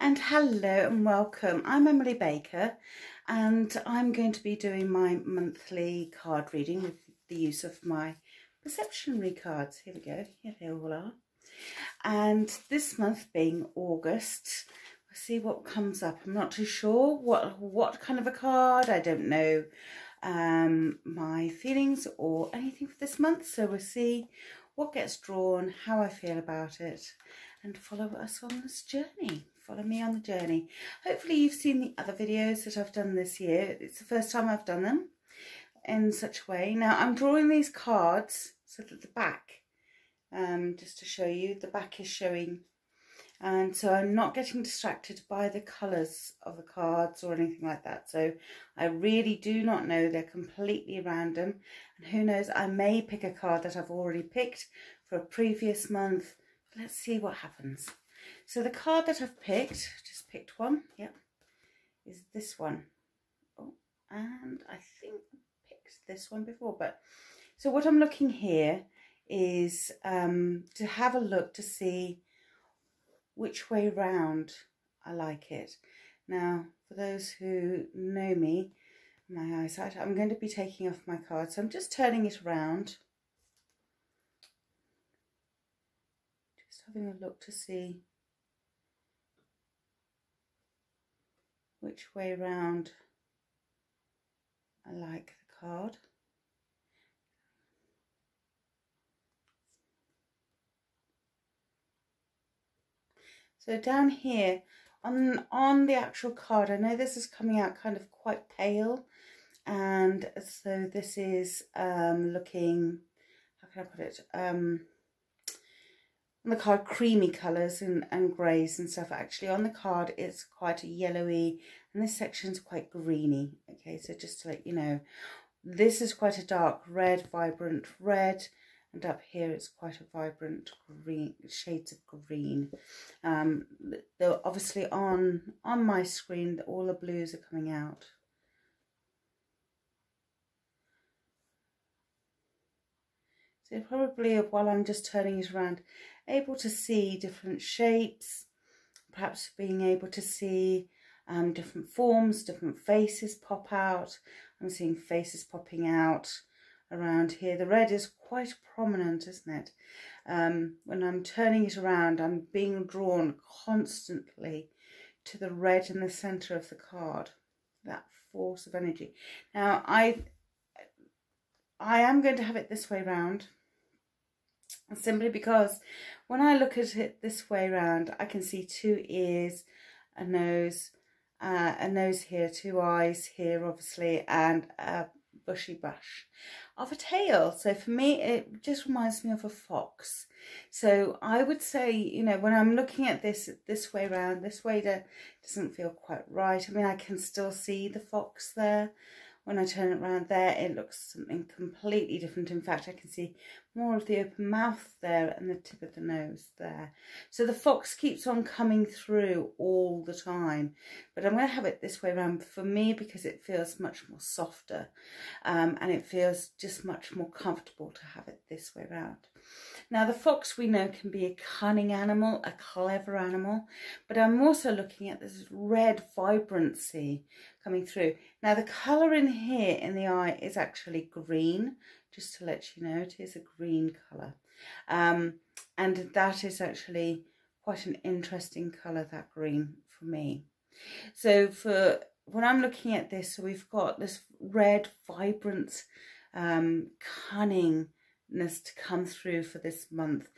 And hello and welcome. I'm Emily Baker and I'm going to be doing my monthly card reading with the use of my Perceptionary Cards. Here we go, here they all are. And this month being August, we'll see what comes up. I'm not too sure what kind of a card. I don't know my feelings or anything for this month. So we'll see what gets drawn, how I feel about it, and follow us on this journey. Follow me on the journey. Hopefully you've seen the other videos that I've done this year. It's the first time I've done them in such a way. Now I'm drawing these cards so that the back, just to show you, the back is showing. And so I'm not getting distracted by the colours of the cards or anything like that. So I really do not know. They're completely random. And who knows, I may pick a card that I've already picked for a previous month. Let's see what happens. So the card that I've picked, just picked one, yep, is this one. Oh, and I think I picked this one before. But so what I'm looking here is to have a look to see which way round I like it. Now, for those who know me, my eyesight, I'm going to be taking off my card. So I'm just turning it around. Just having a look to see which way round I like the card. So down here on the actual card, I know this is coming out kind of quite pale, and so this is looking, how can I put it, on the card creamy colours and greys and stuff. Actually on the card it's quite a yellowy, and this section's quite greeny. Okay, so just to let you know, this is quite a dark red, vibrant red, and up here it's quite a vibrant green, shades of green. Though obviously on my screen all the blues are coming out. So probably while I'm just turning it around, able to see different shapes, perhaps being able to see different forms, different faces pop out. I'm seeing faces popping out around here. The red is quite prominent, isn't it? When I'm turning it around, I'm being drawn constantly to the red in the centre of the card, that force of energy. Now I am going to have it this way round, simply because when I look at it this way round, I can see two ears, a nose here, two eyes here obviously, and a bushy brush of a tail. So for me it just reminds me of a fox. So I would say, you know, when I'm looking at this way round, this way doesn't feel quite right. I mean, I can still see the fox there. When I turn it around there, it looks something completely different. In fact, I can see more of the open mouth there and the tip of the nose there. So the fox keeps on coming through all the time. But I'm going to have it this way around for me because it feels much more softer. And it feels just much more comfortable to have it this way around. Now, the fox we know can be a cunning animal, a clever animal. But I'm also looking at this red vibrancy coming through. Now the colour in here in the eye is actually green, just to let you know, it is a green colour. And that is actually quite an interesting colour, that green, for me. So for when I'm looking at this, so we've got this red, vibrant cunningness to come through for this month.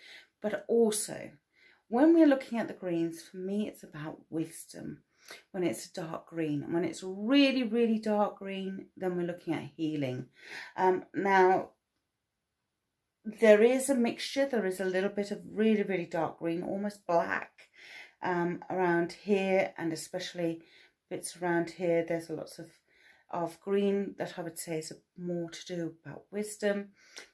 But also, when we're looking at the greens, for me it's about wisdom. When it's a dark green, and when it's really, really dark green, then we're looking at healing. Now, there is a mixture. There is a little bit of really, really dark green, almost black, around here, and especially bits around here. There's lots of green that I would say is more to do about wisdom.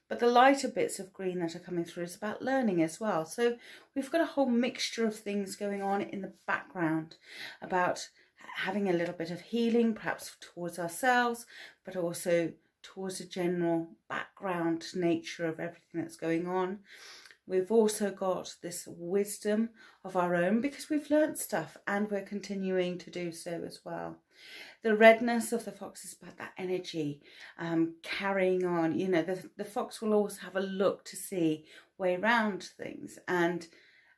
But the lighter bits of green that are coming through is about learning as well. So we've got a whole mixture of things going on in the background about having a little bit of healing, perhaps towards ourselves, but also towards a general background nature of everything that's going on. We've also got this wisdom of our own because we've learnt stuff and we're continuing to do so as well. The redness of the fox is about that energy, carrying on. You know, the fox will always have a look to see way round things. And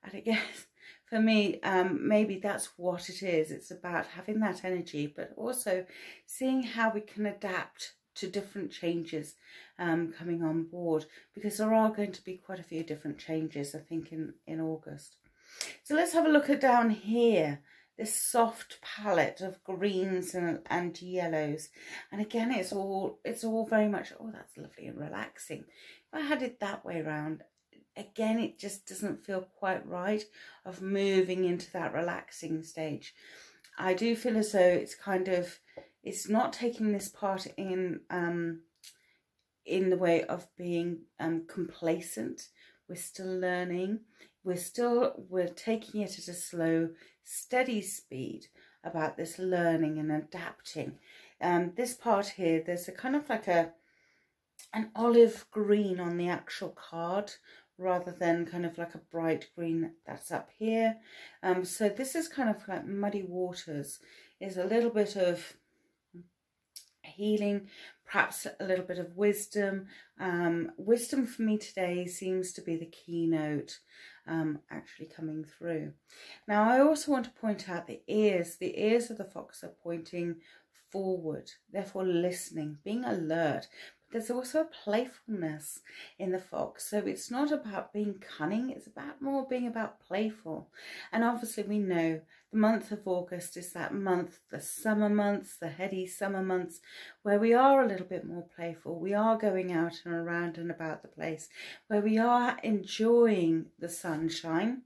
I guess for me, maybe that's what it is. It's about having that energy, but also seeing how we can adapt to different changes coming on board, because there are going to be quite a few different changes, I think, in August. So let's have a look at down here, this soft palette of greens and yellows. And again, it's all very much, oh, that's lovely and relaxing. If I had it that way around, again, it just doesn't feel quite right of moving into that relaxing stage. I do feel as though it's kind of, it's not taking this part in the way of being complacent. We're still learning. We're taking it at a slow, steady speed about this learning and adapting. This part here, there's a kind of like an olive green on the actual card, rather than kind of like a bright green that's up here. So this is kind of like muddy waters. Is a little bit of healing, perhaps a little bit of wisdom. Wisdom for me today seems to be the keynote actually coming through. Now, I also want to point out the ears. The ears of the fox are pointing forward, therefore listening, being alert. There's also a playfulness in the fox. So it's not about being cunning, it's about more being about playful. And obviously we know the month of August is that month, the summer months, the heady summer months, where we are a little bit more playful. We are going out and around and about the place, where we are enjoying the sunshine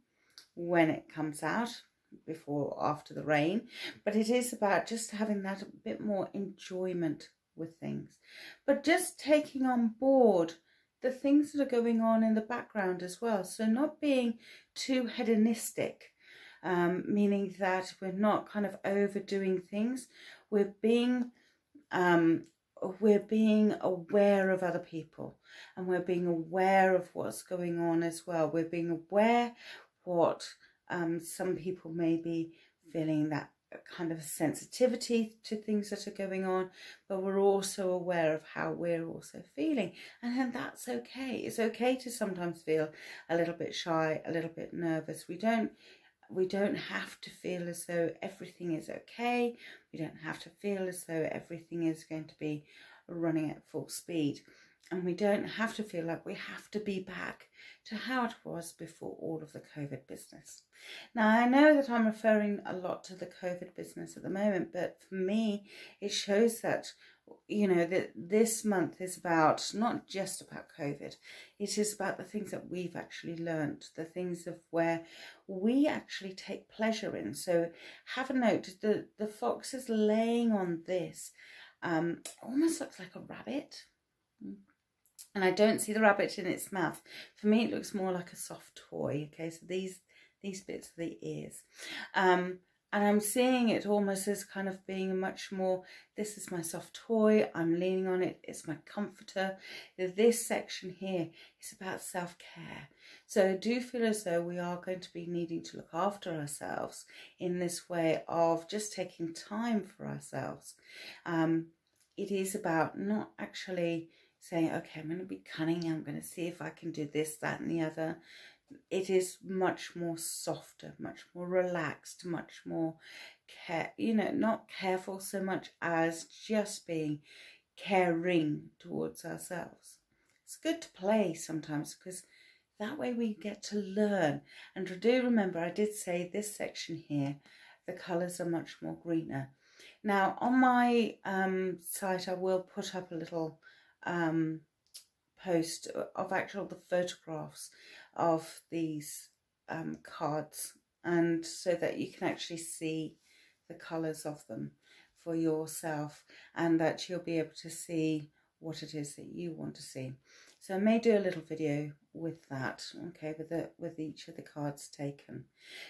when it comes out, before or after the rain. But it is about just having that bit more enjoyment with things, but just taking on board the things that are going on in the background as well. So not being too hedonistic, meaning that we're not kind of overdoing things. We're being aware of other people, and we're being aware of what's going on as well. We're being aware what some people may be feeling, that kind of sensitivity to things that are going on, but we're also aware of how we're also feeling, and then that's okay. It's okay to sometimes feel a little bit shy, a little bit nervous. We don't have to feel as though everything is okay. We don't have to feel as though everything is going to be running at full speed. And we don't have to feel like we have to be back to how it was before all of the COVID business. Now, I know that I'm referring a lot to the COVID business at the moment, but for me, it shows that, you know, that this month is about, not just about COVID, it is about the things that we've actually learnt, the things of where we actually take pleasure in. So have a note, the fox is laying on this, almost looks like a rabbit. And I don't see the rabbit in its mouth. For me, it looks more like a soft toy. Okay, so these bits are the ears. And I'm seeing it almost as kind of being much more, this is my soft toy, I'm leaning on it, it's my comforter. This section here is about self-care. So I do feel as though we are going to be needing to look after ourselves in this way of just taking time for ourselves. It is about not actually saying, okay, I'm going to be cunning, I'm going to see if I can do this, that and the other. It is much more softer, much more relaxed, much more not careful so much as just being caring towards ourselves. It's good to play sometimes, because that way we get to learn. And do remember, I did say this section here, the colours are much more greener. Now on my site, I will put up a little post of the photographs of these cards, and so that you can actually see the colours of them for yourself, and that you'll be able to see what it is that you want to see. So I may do a little video with that, okay, with each of the cards taken.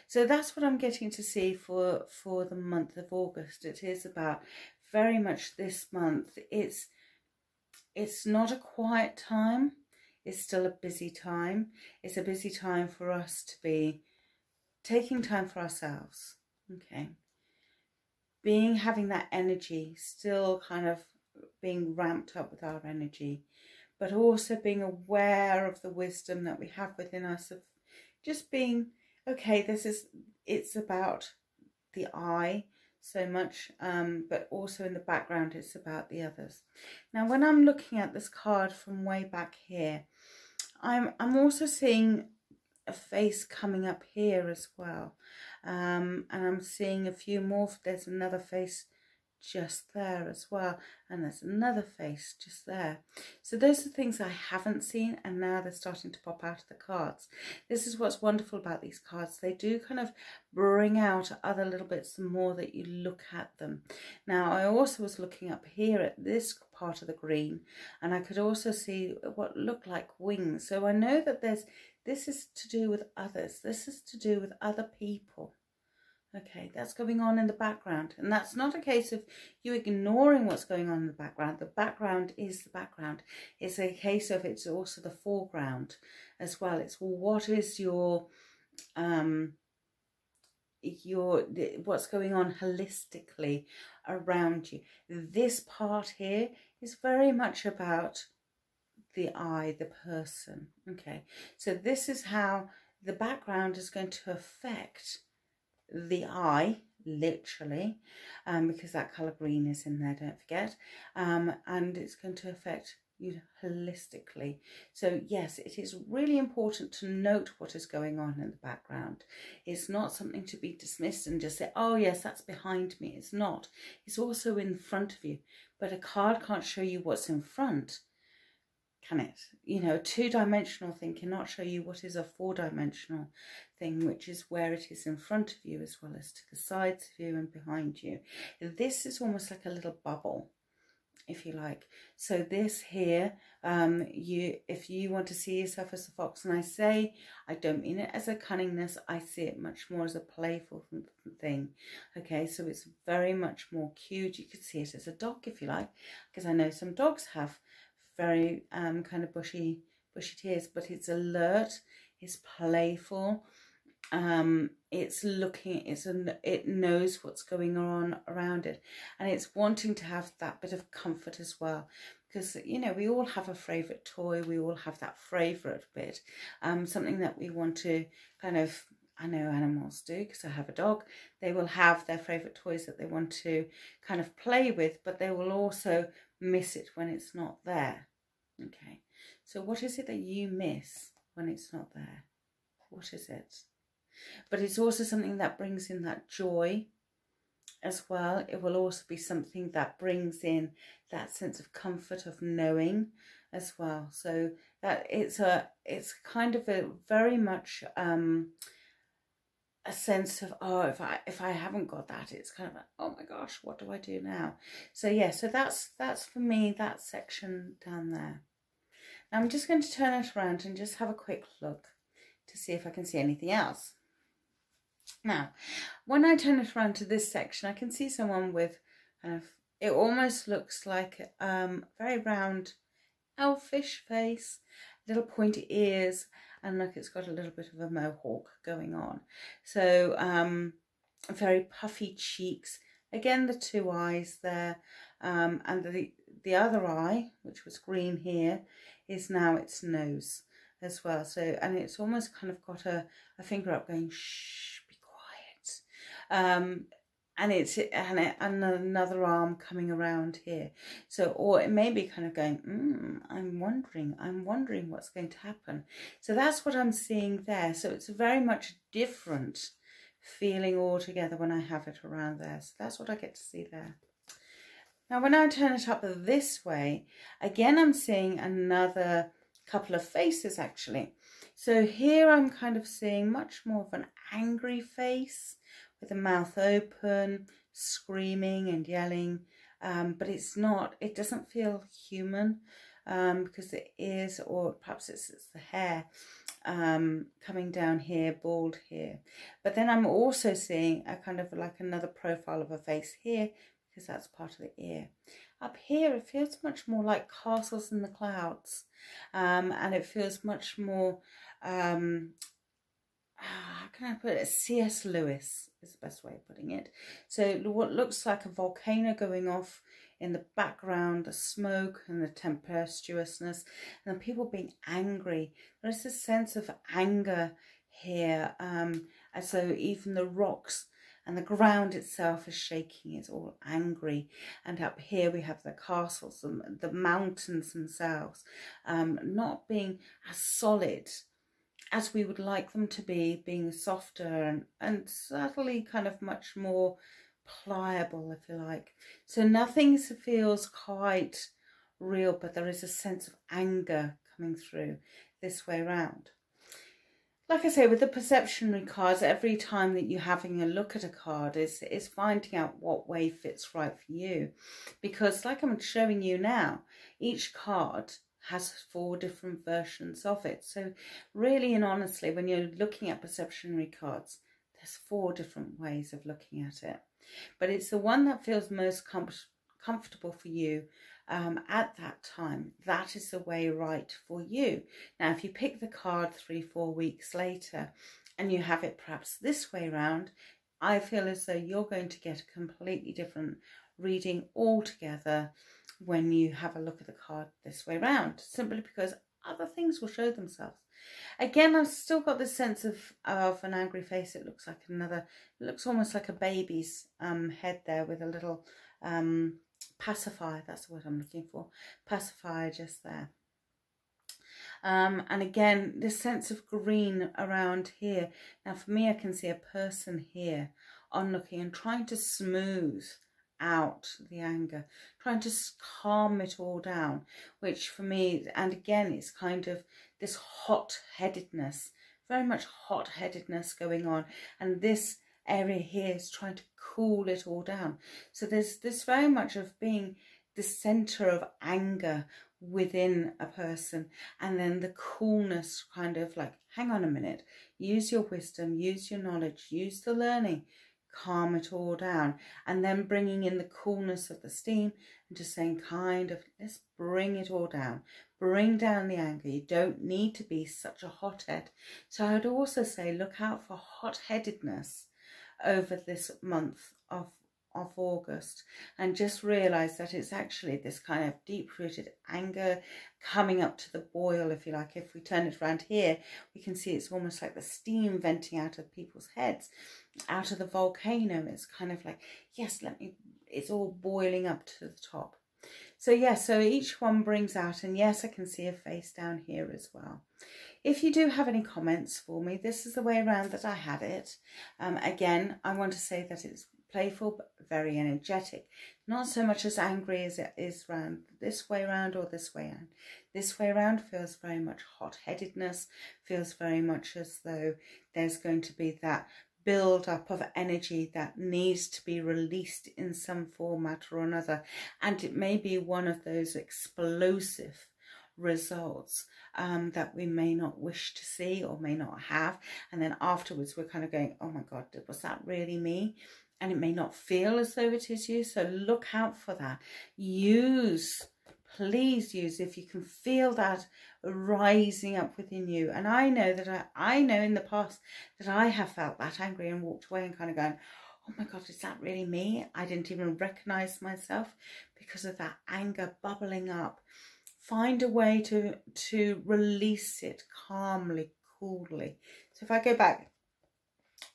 So that's what I'm getting to see for the month of August. It is about very much this month. It's not a quiet time. it's still a busy time. It's a busy time for us to be taking time for ourselves, okay? Having that energy, still kind of being ramped up with our energy, but also being aware of the wisdom that we have within us of just being, okay, it's about the I so much, but also in the background it's about the others. Now when I'm looking at this card from way back here, I'm also seeing a face coming up here as well, and I'm seeing a few more. There's another face just there as well, and there's another face just there. So those are things I haven't seen, and now they're starting to pop out of the cards. This is what's wonderful about these cards. They do kind of bring out other little bits the more that you look at them. Now I also was looking up here at this part of the green, and I could also see what looked like wings. So I know that this is to do with others. This is to do with other people. Okay, that's going on in the background. And that's not a case of you ignoring what's going on in the background. The background is the background. It's a case of it's also the foreground as well. It's, well, what is what's going on holistically around you. This part here is very much about the I, the person. Okay, so this is how the background is going to affect the I, literally, because that colour green is in there, don't forget, and it's going to affect you holistically. So yes, it is really important to note what is going on in the background. It's not something to be dismissed and just say, oh yes, that's behind me. It's not. It's also in front of you, but a card can't show you what's in front, can it? You know, a two-dimensional thing cannot show you what is a four-dimensional thing, which is where it is in front of you as well as to the sides of you and behind you. This is almost like a little bubble, if you like. So this here, if you want to see yourself as a fox, and I don't mean it as a cunningness, I see it much more as a playful thing. Okay, so it's very much more cute. You could see it as a dog if you like, because I know some dogs have very kind of bushy tears, but it's alert, it's playful, it's looking, it knows what's going on around it, and it's wanting to have that bit of comfort as well, because you know, we all have a favorite toy, we all have that favorite bit, something that we want to kind of, I know animals do because I have a dog, they will have their favorite toys that they want to kind of play with, but they will also miss it when it's not there. Okay, so what is it that you miss when it's not there? What is it? But it's also something that brings in that joy as well. It will also be something that brings in that sense of comfort of knowing as well. So that it's kind of a very much a sense of, oh, if I haven't got that, it's kind of like, oh my gosh, what do I do now? So yeah, so that's for me, that section down there. Now I'm just going to turn it around and just have a quick look to see if I can see anything else. Now, when I turn it around to this section, I can see someone with kind of, it almost looks like very round elfish face, little pointy ears, and look, it's got a little bit of a mohawk going on. So very puffy cheeks. Again, the two eyes there, and the other eye, which was green here, is now its nose as well. So, and it's almost kind of got a finger up going, shh, be quiet. And it's and another arm coming around here. So, or it may be kind of going, I'm wondering what's going to happen. So that's what I'm seeing there. So it's very much different feeling altogether when I have it around there. So that's what I get to see there. Now when I turn it up this way, again I'm seeing another couple of faces actually. So here I'm kind of seeing much more of an angry face with the mouth open, screaming and yelling, but it's not, it doesn't feel human, because the ears, or perhaps it's the hair coming down here, bald here. But then I'm also seeing a kind of like another profile of a face here, because that's part of the ear. Up here, it feels much more like castles in the clouds, and it feels much more, how can I put it? C.S. Lewis is the best way of putting it. So what looks like a volcano going off in the background, the smoke and the tempestuousness, and the people being angry. There's a sense of anger here, as though even the rocks and the ground itself is shaking. It's all angry. And up here we have the castles, the mountains themselves, not being as solid as we would like them to be, being softer and subtly kind of much more pliable, if you like. So nothing feels quite real, but there is a sense of anger coming through this way around. Like I say, with the perceptionary cards, every time that you're having a look at a card is finding out what way fits right for you. Because like I'm showing you now, each card has 4 different versions of it. So really and honestly, when you're looking at perceptionary cards, there's 4 different ways of looking at it. But it's the one that feels most comfortable for you at that time. That is the way right for you. Now, if you pick the card 3-4 weeks later and you have it perhaps this way around, I feel as though you're going to get a completely different reading altogether when you have a look at the card this way around, simply because other things will show themselves. Again, I've still got this sense of an angry face. It looks like it looks almost like a baby's head there with a little pacifier. That's the word I'm looking for. Pacifier just there. And again, this sense of green around here. Now for me, I can see a person here onlooking and trying to smooth out the anger, trying to calm it all down, which for me, and again, it's kind of this hot-headedness, very much hot-headedness going on, and this area here is trying to cool it all down. So there's this very much of being the center of anger within a person, and then the coolness, kind of like, hang on a minute, use your wisdom, use your knowledge, use the learning, calm it all down, and then bringing in the coolness of the steam and just saying kind of, let's bring it all down, bring down the anger. You don't need to be such a hothead. So I would also say look out for hot-headedness over this month of August, and just realize that it's actually this kind of deep-rooted anger coming up to the boil, if you like. If we turn it around here, we can see it's almost like the steam venting out of people's heads, out of the volcano. It's kind of like, yes, it's all boiling up to the top. So yes, so each one brings out, and yes, I can see a face down here as well. If you do have any comments for me, this is the way around that I had it. Again, I want to say that it's playful but very energetic, not so much as angry as it is round this way around or this way around. This way around feels very much hot-headedness, feels very much as though there's going to be that build up of energy that needs to be released in some format or another, and it may be one of those explosive results that we may not wish to see or may not have, and then afterwards we're kind of going, oh my god, was that really me? And it may not feel as though it is you. So look out for that. Please use, if you can feel that rising up within you. And I know that I know in the past that I have felt that angry and walked away and kind of going, oh my god, is that really me? I didn't even recognize myself because of that anger bubbling up. Find a way to release it calmly, coolly. So if I go back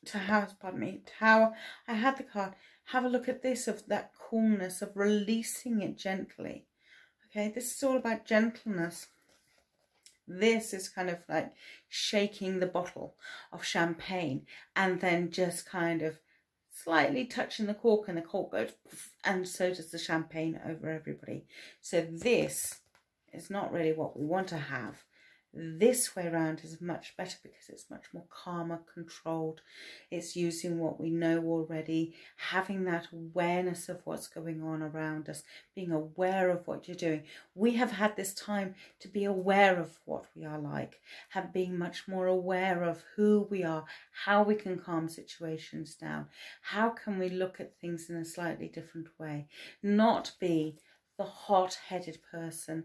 to how I had the card, have a look at this, of that coolness, of releasing it gently. Okay, this is all about gentleness. This is kind of like shaking the bottle of champagne and then just kind of slightly touching the cork, and the cork goes poof, and so does the champagne over everybody. So this is not really what we want to have. This way around is much better because it's much more calmer, controlled. It's using what we know already, having that awareness of what's going on around us, being aware of what you're doing. We have had this time to be aware of what we are like, being much more aware of who we are, how we can calm situations down, how can we look at things in a slightly different way, not be the hot-headed person,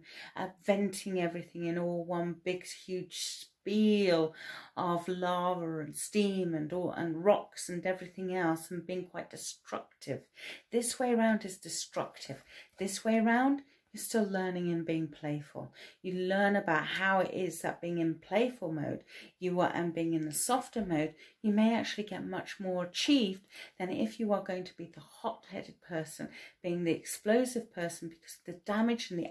venting everything in all one big huge spiel of lava and steam and rocks and everything else, and being quite destructive. This way around is destructive. This way around, you're still learning and being playful. You learn about how it is that being in playful mode, and being in the softer mode, you may actually get much more achieved than if you are going to be the hot-headed person, being the explosive person, because the damage and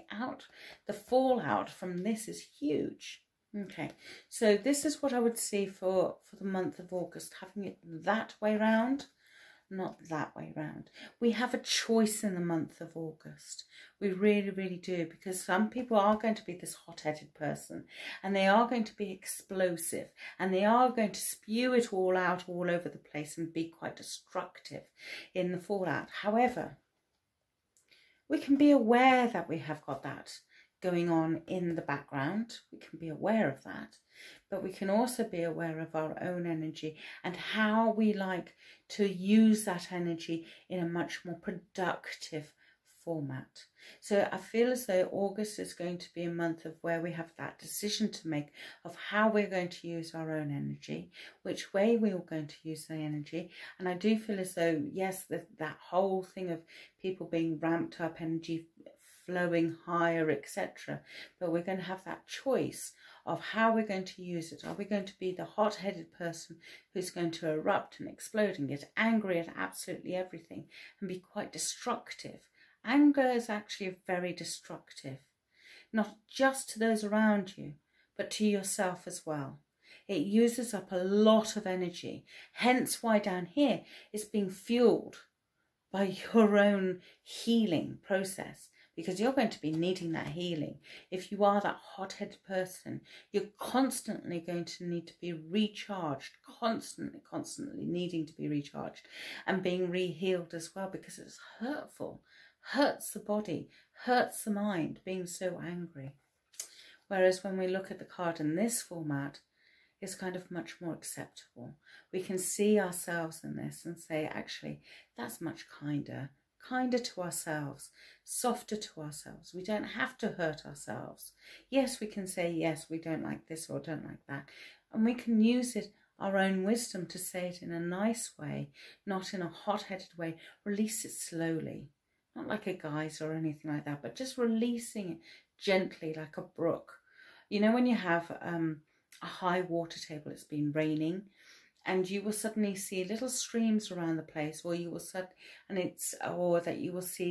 the fallout from this is huge. Okay, so this is what I would see for the month of August, having it that way round, not that way round. We have a choice in the month of August. We really, really do, because some people are going to be this hot-headed person, and they are going to be explosive, and they are going to spew it all out all over the place and be quite destructive in the fallout. However, we can be aware that we have got that going on in the background. We can be aware of that, but we can also be aware of our own energy and how we like to use that energy in a much more productive format. So I feel as though August is going to be a month of where we have that decision to make of how we're going to use our own energy, which way we are going to use the energy. And I do feel as though, yes, that whole thing of people being ramped up, energy flowing higher, etc. But we're going to have that choice of how we're going to use it. Are we going to be the hot-headed person who's going to erupt and explode and get angry at absolutely everything and be quite destructive? Anger is actually very destructive, not just to those around you, but to yourself as well. It uses up a lot of energy, hence why down here it's being fueled by your own healing process, because you're going to be needing that healing. If you are that hot-headed person, you're constantly going to need to be recharged, constantly needing to be recharged and being re-healed as well, because it's hurtful, hurts the body, hurts the mind, being so angry. Whereas when we look at the card in this format, it's kind of much more acceptable. We can see ourselves in this and say, actually, that's much kinder to ourselves, softer to ourselves. We don't have to hurt ourselves. Yes, we can say, yes, we don't like this or don't like that. And we can use it, our own wisdom, to say it in a nice way, not in a hot-headed way. Release it slowly, not like a geyser or anything like that, but just releasing it gently like a brook. You know, when you have a high water table, it's been raining, and you will suddenly see little streams around the place, or you will see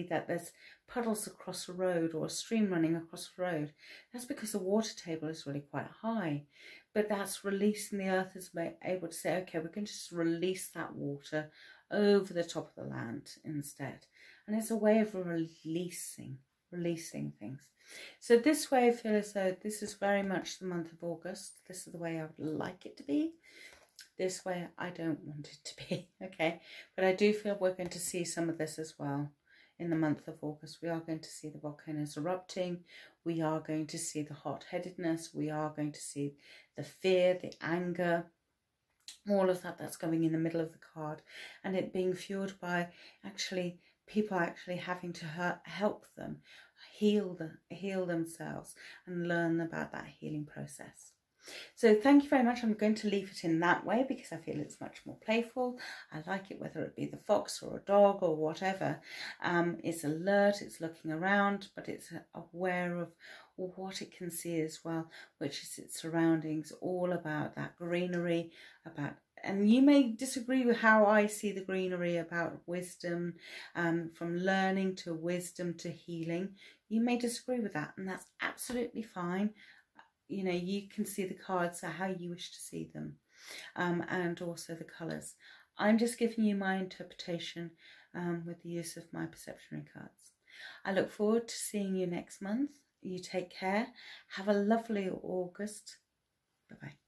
that there's puddles across the road or a stream running across the road. That's because the water table is really quite high, but that's releasing. The earth is able to say, okay, we can just release that water over the top of the land instead. And it's a way of releasing things. So this way I feel as though this is very much the month of August. This is the way I would like it to be. This way I don't want it to be, okay? But I do feel we're going to see some of this as well in the month of August. We are going to see the volcanoes erupting. We are going to see the hot-headedness. We are going to see the fear, the anger, all of that that's going in the middle of the card, and it being fueled by actually people actually having to help them heal themselves and learn about that healing process. So thank you very much. I'm going to leave it in that way because I feel it's much more playful. I like it, whether it be the fox or a dog or whatever. It's alert, it's looking around, but it's aware of what it can see as well, which is its surroundings, all about that greenery, and you may disagree with how I see the greenery, about wisdom, from learning to wisdom to healing. You may disagree with that, and that's absolutely fine. You know, you can see the cards how you wish to see them, and also the colours. I'm just giving you my interpretation with the use of my perceptionary cards. I look forward to seeing you next month, you take care. Have a lovely August. Bye-bye.